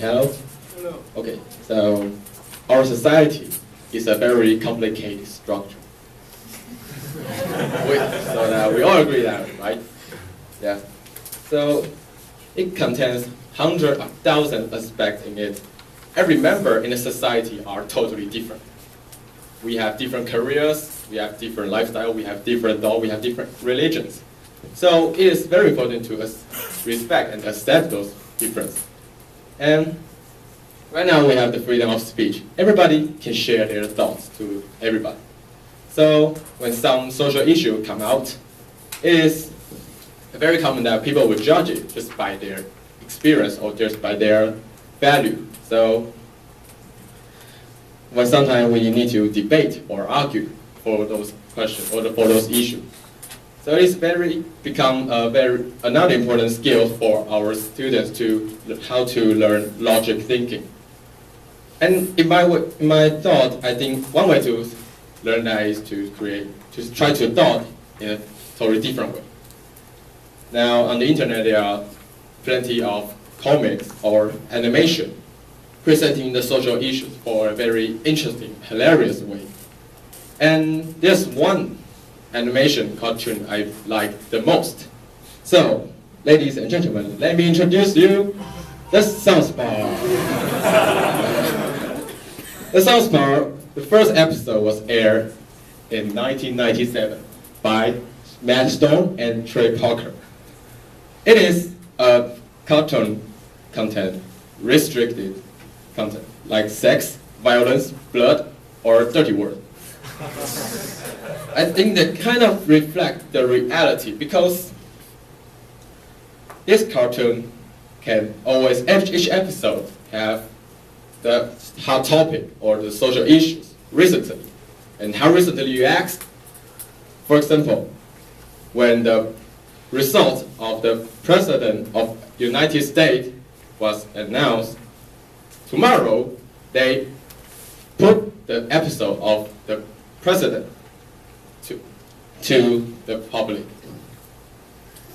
hello? Hello. Okay, so our society is a very complicated structure. So that we all agree that, right? Yeah. So it contains hundreds of thousands of aspects in it. Every member in a society are totally different. We have different careers, we have different lifestyle, we have different law, we have different religions. So it is very important to respect and accept those differences. And right now we have the freedom of speech. Everybody can share their thoughts to everybody. So when some social issue come out, it is very common that people will judge it just by their experience or just by their value. So when sometimes we need to debate or argue for those questions or for those issues. So it's become another important skill for our students to how to learn logic thinking. And in my thought, I think one way to learn that is to try to thought in a totally different way. Now on the internet there are plenty of comics or animation presenting the social issues for a very interesting, hilarious way. And there's one animation cartoon I like the most. So, ladies and gentlemen, let me introduce you the South Park. The South Park, the first episode was aired in 1997 by Matt Stone and Trey Parker. It is a cartoon content, restricted content, like sex, violence, blood, or dirty words. I think that kind of reflect the reality because this cartoon can always, each episode have the hot topic or the social issues recently. And how recently you ask? For example, when the result of the President of the United States was announced, tomorrow they put the episode of the President to the public.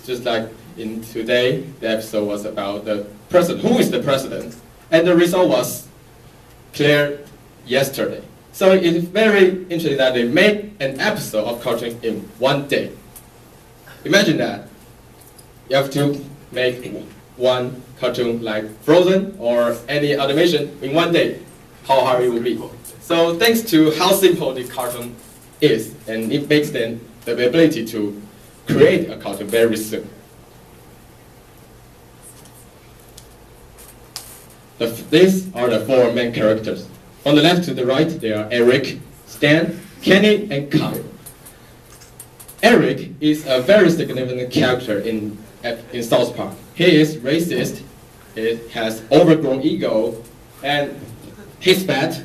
Just like in today, the episode was about the President, who is the President, and the result was clear yesterday. So it's very interesting that they made an episode of cartoon in one day. Imagine that. You have to make one cartoon like Frozen or any animation in one day. How hard it will be. So thanks to how simple the cartoon is, and it makes them the ability to create a cartoon very soon. These are the four main characters. On the left to the right, they are Eric, Stan, Kenny, and Kyle. Eric is a very significant character in South Park. He is racist, he has overgrown ego, and he's fat.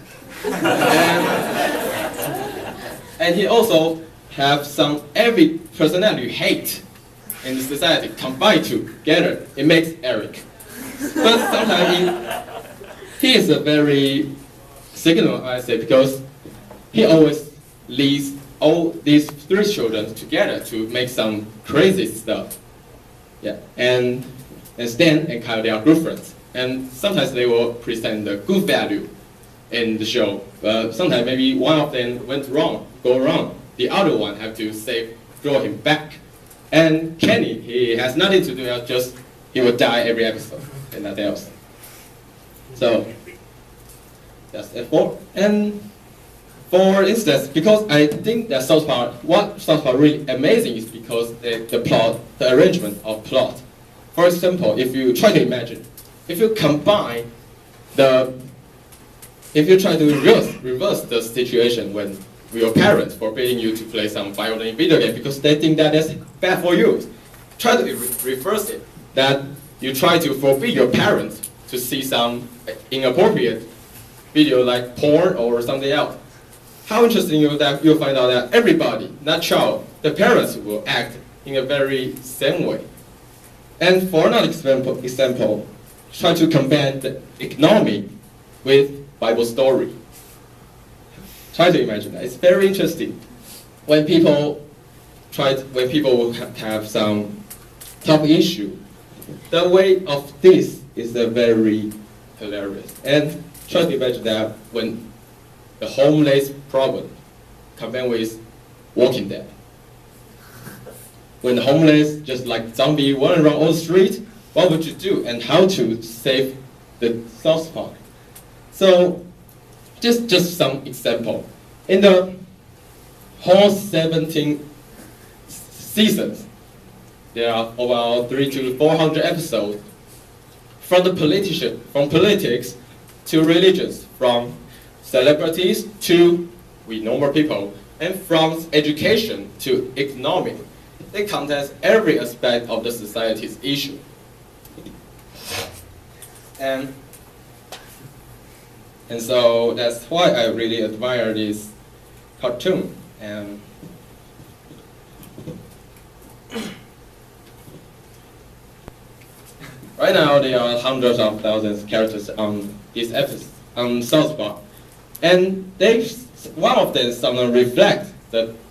And he also have some every personality hate in the society combined together. It makes Eric. But sometimes he is a very signal, I say, because he always leads all these three children together to make some crazy stuff. Yeah, and Stan and Kyle, they are good friends. And sometimes they will present the good value in the show. But sometimes maybe one of them go wrong. The other one have to draw him back. And Kenny, he has nothing to do, just he will die every episode and nothing else. So that's F4. And for instance, because I think that what South Park really amazing is because the plot, the arrangement of plot. For example, if you try to imagine, if you combine if you try to reverse the situation when your parents forbidding you to play some violent video game because they think that is bad for you, try to reverse it. That you try to forbid your parents to see some inappropriate video like porn or something else. How interesting is that you'll find out that everybody, not child, the parents will act in a very same way. And for another example, try to combine the economy with Bible story. Try to imagine that. It's very interesting. When people have some tough issue, the way of this is a very hilarious. And try to imagine that when the homeless problem combined with Walking Dead. When the homeless just like zombie run around on the street, what would you do and how to save the South Park? So just some example. In the whole 17 seasons, there are about 300 to 400 episodes. From politics to religions, from celebrities to we normal people, and from education to economic. They contain every aspect of the society's issue. And so that's why I really admire this cartoon. And right now there are hundreds of thousands of characters on this episode on South Park, and one of them sometimes reflect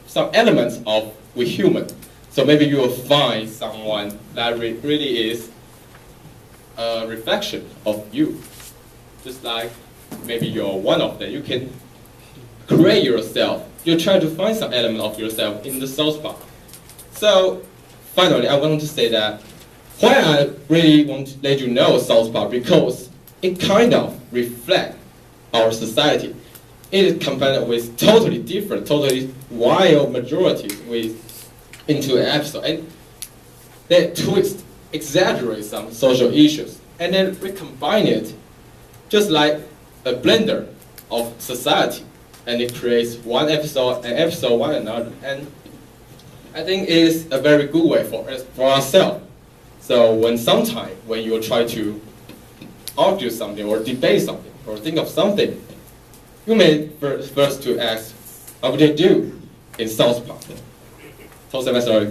some elements of we human. So maybe you will find someone that really is a reflection of you. Just like maybe you're one of them. You can create yourself. You try to find some element of yourself in the South Park. So finally, I want to say that why I really want to let you know South Park, because it kind of reflects our society. It is combined with totally different, totally wild majorities into an episode, and they twist, exaggerate some social issues, and then recombine it, just like a blender of society, and it creates one episode, one another, and I think it is a very good way for ourselves. So when you try to argue something or debate something or think of something, you may first to ask, what would they do in South Park? 头三个 sorry,